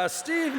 Steve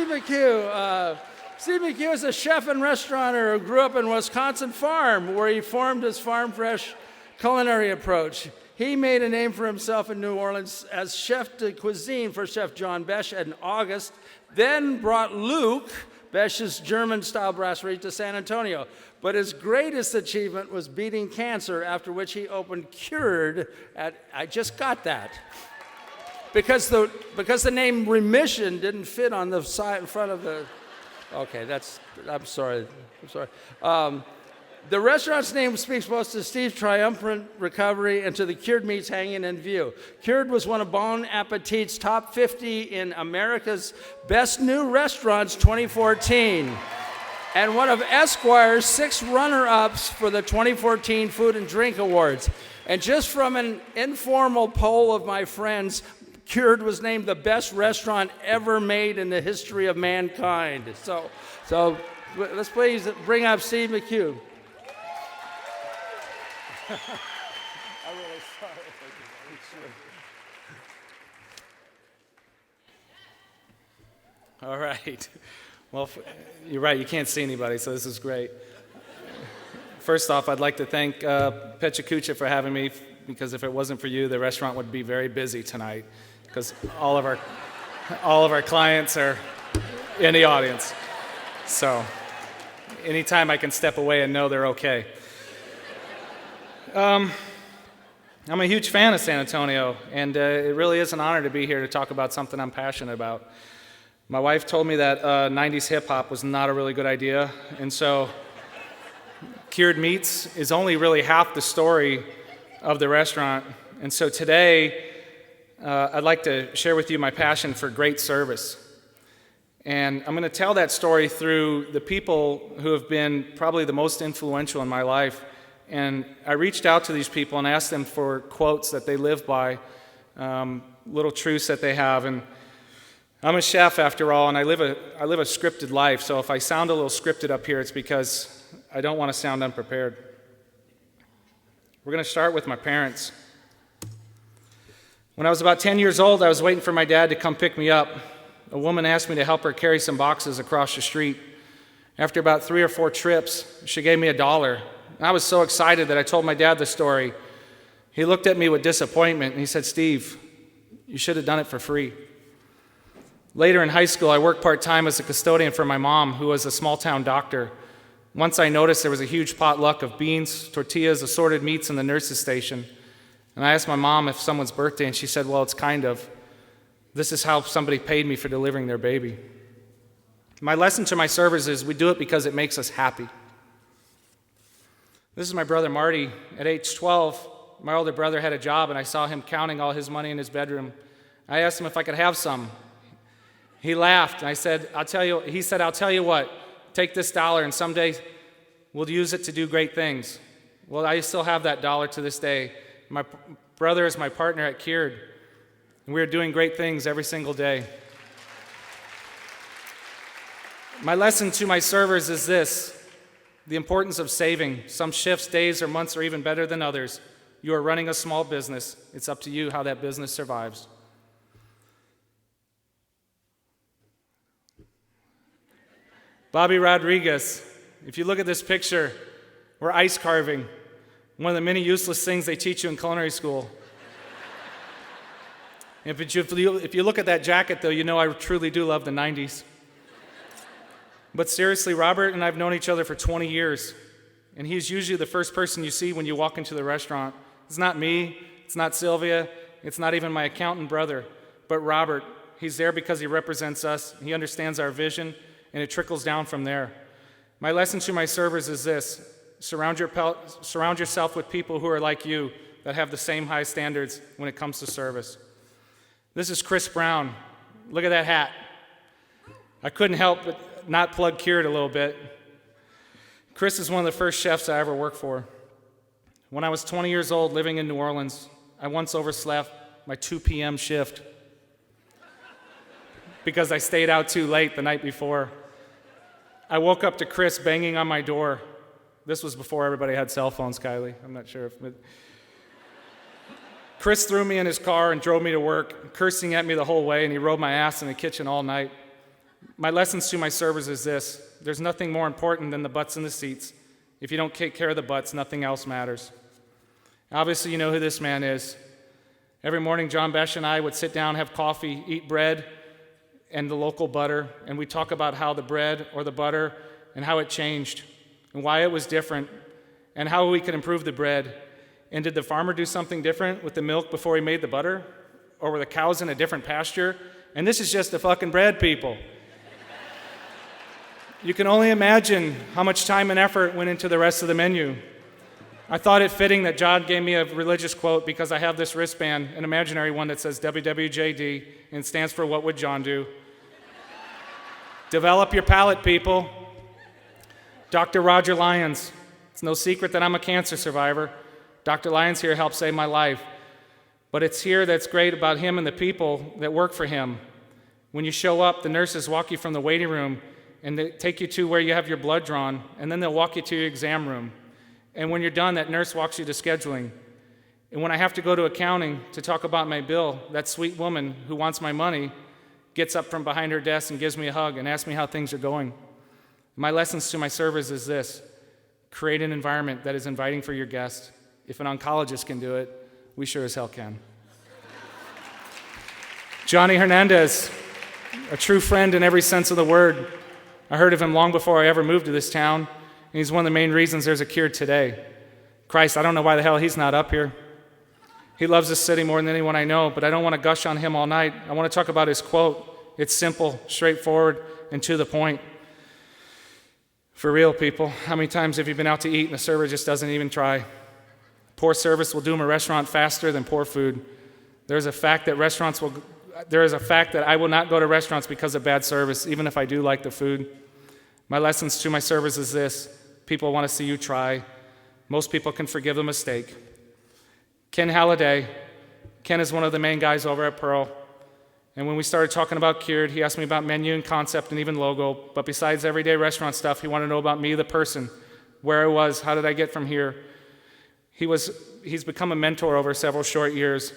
McHugh. Steve McHugh is a chef and restaurateur who grew up in Wisconsin Farm, where he formed his farm fresh culinary approach. He made a name for himself in New Orleans as chef de cuisine for Chef John Besh in August, then brought Luke, Besh's German-style brasserie, to San Antonio. But his greatest achievement was beating cancer, after which he opened Cured at, I just got that. Because the name Remission didn't fit on the side in front of the, okay, I'm sorry. The restaurant's name speaks both to Steve's triumphant recovery and to the cured meats hanging in view. Cured was one of Bon Appetit's top 50 in America's Best New Restaurants 2014, and one of Esquire's 6 runner-ups for the 2014 Food and Drink Awards. And just from an informal poll of my friends, Cured was named the best restaurant ever made in the history of mankind. So let's please bring up Steve McHugh. I'm really sorry. All right. Well, you're right, you can't see anybody, so this is great. First off, I'd like to thank PechaKucha for having me, because if it wasn't for you, the restaurant would be very busy tonight, because all of our clients are in the audience. So anytime I can step away and know they're okay. I'm a huge fan of San Antonio, and it really is an honor to be here to talk about something I'm passionate about. My wife told me that 90s hip-hop was not a really good idea, and so Cured Meats is only really half the story of the restaurant. And so today, I'd like to share with you my passion for great service. And I'm going to tell that story through the people who have been probably the most influential in my life. And I reached out to these people and asked them for quotes that they live by, little truths that they have. And I'm a chef after all, and I live a scripted life. So if I sound a little scripted up here, it's because I don't want to sound unprepared. We're going to start with my parents. When I was about 10 years old, I was waiting for my dad to come pick me up. A woman asked me to help her carry some boxes across the street. After about 3 or 4 trips, she gave me $1. I was so excited that I told my dad the story. He looked at me with disappointment and he said, "Steve, you should have done it for free." Later in high school, I worked part-time as a custodian for my mom, who was a small-town doctor. Once I noticed there was a huge potluck of beans, tortillas, assorted meats in the nurse's station. And I asked my mom if someone's birthday, and she said, "Well, it's kind of. This is how somebody paid me for delivering their baby." My lesson to my servers is we do it because it makes us happy. This is my brother Marty. At age 12, my older brother had a job, and I saw him counting all his money in his bedroom. I asked him if I could have some. He laughed, and I said, he said, "I'll tell you what, take this $1, and someday we'll use it to do great things." Well, I still have that $1 to this day. My brother is my partner at Cured, and we are doing great things every single day. My lesson to my servers is this: the importance of saving. Some shifts, days, or months are even better than others. You are running a small business. It's up to you how that business survives. Bobby Rodriguez. If you look at this picture, we're ice carving, one of the many useless things they teach you in culinary school. If you look at that jacket, though, you know I truly do love the 90s. But seriously, Robert and I have known each other for 20 years, and he's usually the first person you see when you walk into the restaurant. It's not me, it's not Sylvia, it's not even my accountant brother, but Robert. He's there because he represents us, he understands our vision, and it trickles down from there. My lesson to my servers is this: surround yourself with people who are like you, that have the same high standards when it comes to service. This is Chris Brown. Look at that hat. I couldn't help but not plug Cured a little bit. Chris is one of the first chefs I ever worked for. When I was 20 years old living in New Orleans, I once overslept my 2 p.m. shift because I stayed out too late the night before. I woke up to Chris banging on my door. This was before everybody had cell phones, Kylie. I'm not sure if... Chris threw me in his car and drove me to work, cursing at me the whole way, and he rode my ass in the kitchen all night. My lessons to my servers is this: there's nothing more important than the butts in the seats. If you don't take care of the butts, nothing else matters. Obviously, you know who this man is. Every morning, John Besh and I would sit down, have coffee, eat bread and the local butter, and we'd talk about how the bread or the butter and how it changed and why it was different and how we could improve the bread. And did the farmer do something different with the milk before he made the butter? Or were the cows in a different pasture? And this is just the fucking bread, people. You can only imagine how much time and effort went into the rest of the menu. I thought it fitting that John gave me a religious quote because I have this wristband, an imaginary one that says WWJD, and stands for What Would John Do? Develop your palate, people. Dr. Roger Lyons. It's no secret that I'm a cancer survivor. Dr. Lyons here helped save my life. But it's here that's great about him and the people that work for him. When you show up, the nurses walk you from the waiting room and they take you to where you have your blood drawn, and then they'll walk you to your exam room. And when you're done, that nurse walks you to scheduling. And when I have to go to accounting to talk about my bill, that sweet woman who wants my money gets up from behind her desk and gives me a hug and asks me how things are going. My lessons to my servers is this: create an environment that is inviting for your guests. If an oncologist can do it, we sure as hell can. Johnny Hernandez, a true friend in every sense of the word. I heard of him long before I ever moved to this town, and he's one of the main reasons there's a cure today. Christ, I don't know why the hell he's not up here. He loves this city more than anyone I know, but I don't want to gush on him all night. I want to talk about his quote. It's simple, straightforward, and to the point. For real, people, how many times have you been out to eat and the server just doesn't even try? Poor service will doom a restaurant faster than poor food. There is a fact that I will not go to restaurants because of bad service, even if I do like the food. My lessons to my servers is this: people want to see you try. Most people can forgive a mistake. Ken Halliday. Ken is one of the main guys over at Pearl. And when we started talking about Cured, he asked me about menu and concept and even logo. But besides everyday restaurant stuff, he wanted to know about me, the person, where I was, how did I get from here. He's become a mentor over several short years.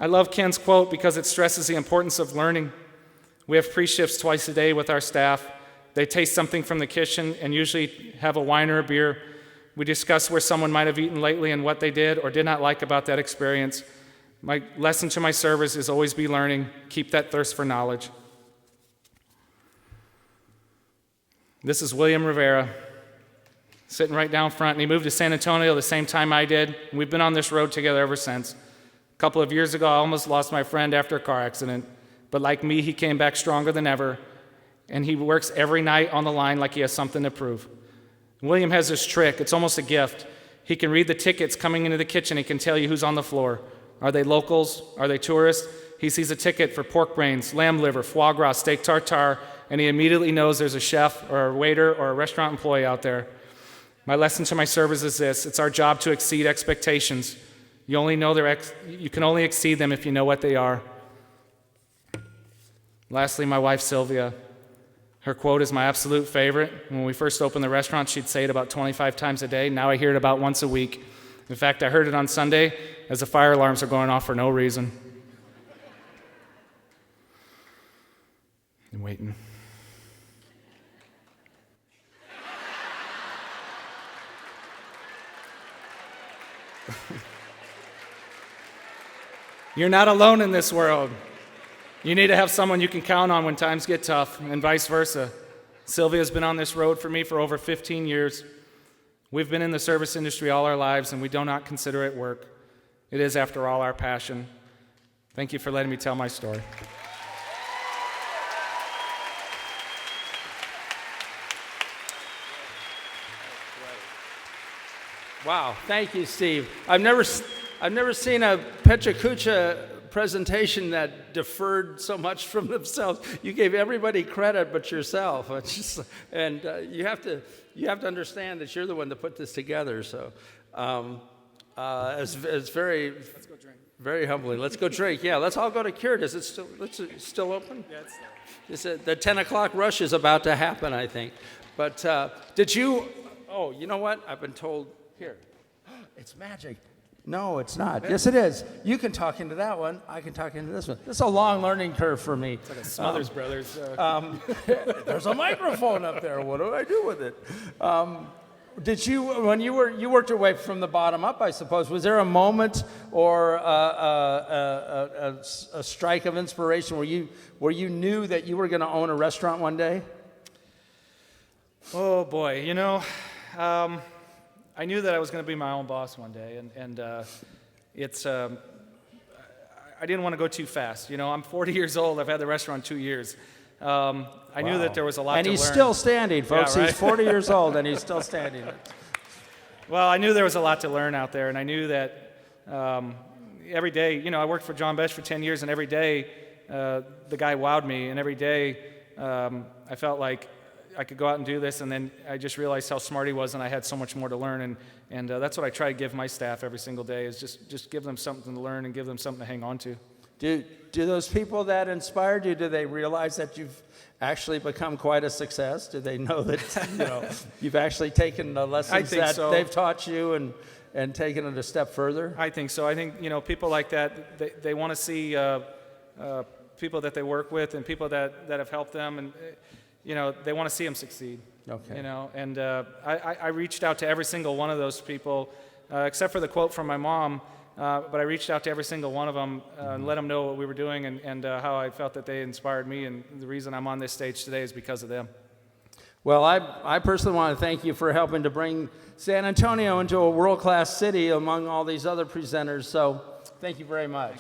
I love Ken's quote because it stresses the importance of learning. We have pre-shifts twice a day with our staff. They taste something from the kitchen and usually have a wine or a beer. We discuss where someone might have eaten lately and what they did or did not like about that experience. My lesson to my servers is always be learning. Keep that thirst for knowledge. This is William Rivera, sitting right down front, and he moved to San Antonio the same time I did, and we've been on this road together ever since. A couple of years ago, I almost lost my friend after a car accident, but like me, he came back stronger than ever, and he works every night on the line like he has something to prove. William has this trick. It's almost a gift. He can read the tickets coming into the kitchen. He can tell you who's on the floor. Are they locals? Are they tourists? He sees a ticket for pork brains, lamb liver, foie gras, steak tartare, and he immediately knows there's a chef or a waiter or a restaurant employee out there. My lesson to my servers is this: it's our job to exceed expectations. You can only exceed them if you know what they are. Lastly, my wife, Sylvia. Her quote is my absolute favorite. When we first opened the restaurant, she'd say it about 25 times a day. Now I hear it about once a week. In fact, I heard it on Sunday as the fire alarms are going off for no reason. I'm waiting. You're not alone in this world. You need to have someone you can count on when times get tough, and vice versa. Sylvia's been on this road for me for over 15 years. We've been in the service industry all our lives, and we do not consider it work. It is, after all, our passion. Thank you for letting me tell my story. Wow, thank you, Steve. I've never seen a PechaKucha presentation that deferred so much from themselves. You gave everybody credit but yourself. You have to understand that you're the one that put this together. So it's very, let's go drink. Very humbling. Let's go drink. Yeah, let's all go to Cured. Is it still open? Yeah, it's still. The 10 o'clock rush is about to happen, I think. But did you? Oh, you know what? I've been told. Here, it's magic. No, it's not. Yes, it is. You can talk into that one. I can talk into this one. This is a long learning curve for me. It's like a Smothers Brothers. There's a microphone up there. What do I do with it? Did you, when you worked your way from the bottom up, I suppose, was there a moment or a strike of inspiration where you knew that you were going to own a restaurant one day? Oh boy, I knew that I was going to be my own boss one day, and it's I didn't want to go too fast. I'm 40 years old. I've had the restaurant 2 years. I knew that there was a lot to learn. And he's still standing, folks. Yeah, right? He's 40 years old, and he's still standing. Well, I knew there was a lot to learn out there, and I knew that every day, I worked for John Besh for 10 years, and every day the guy wowed me, and every day I felt like I could go out and do this, and then I just realized how smart he was, and I had so much more to learn, and that's what I try to give my staff every single day, is just give them something to learn and give them something to hang on to. Do those people that inspired you, do they realize that you've actually become quite a success? Do they know that you've actually taken the lessons that they've taught you and taken it a step further? I think so. I think people like that, they want to see people that they work with and people that have helped them, and they want to see them succeed. Okay. And I reached out to every single one of those people, except for the quote from my mom. But I reached out to every single one of them and let them know what we were doing and how I felt that they inspired me. And the reason I'm on this stage today is because of them. Well, I personally want to thank you for helping to bring San Antonio into a world-class city among all these other presenters. So thank you very much.